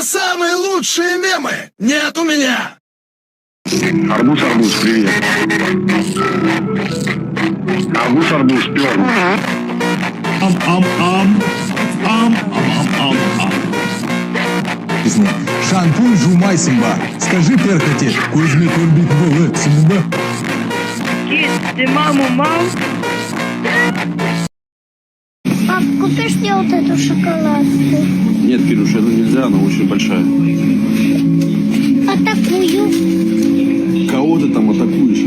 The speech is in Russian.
самые лучшие мемы нет у меня. Арбуз, привет. Арбуз, перн. Шампунь жумай сымба. Скажи перхоти, көзіме көрбейтін болы, түсіндің бе? Кит, ты маму мал? Пап, купишь мне вот эту шоколадку? Нет, Кирюш, это нельзя, она очень большая. А такую? Кого ты там атакуешь?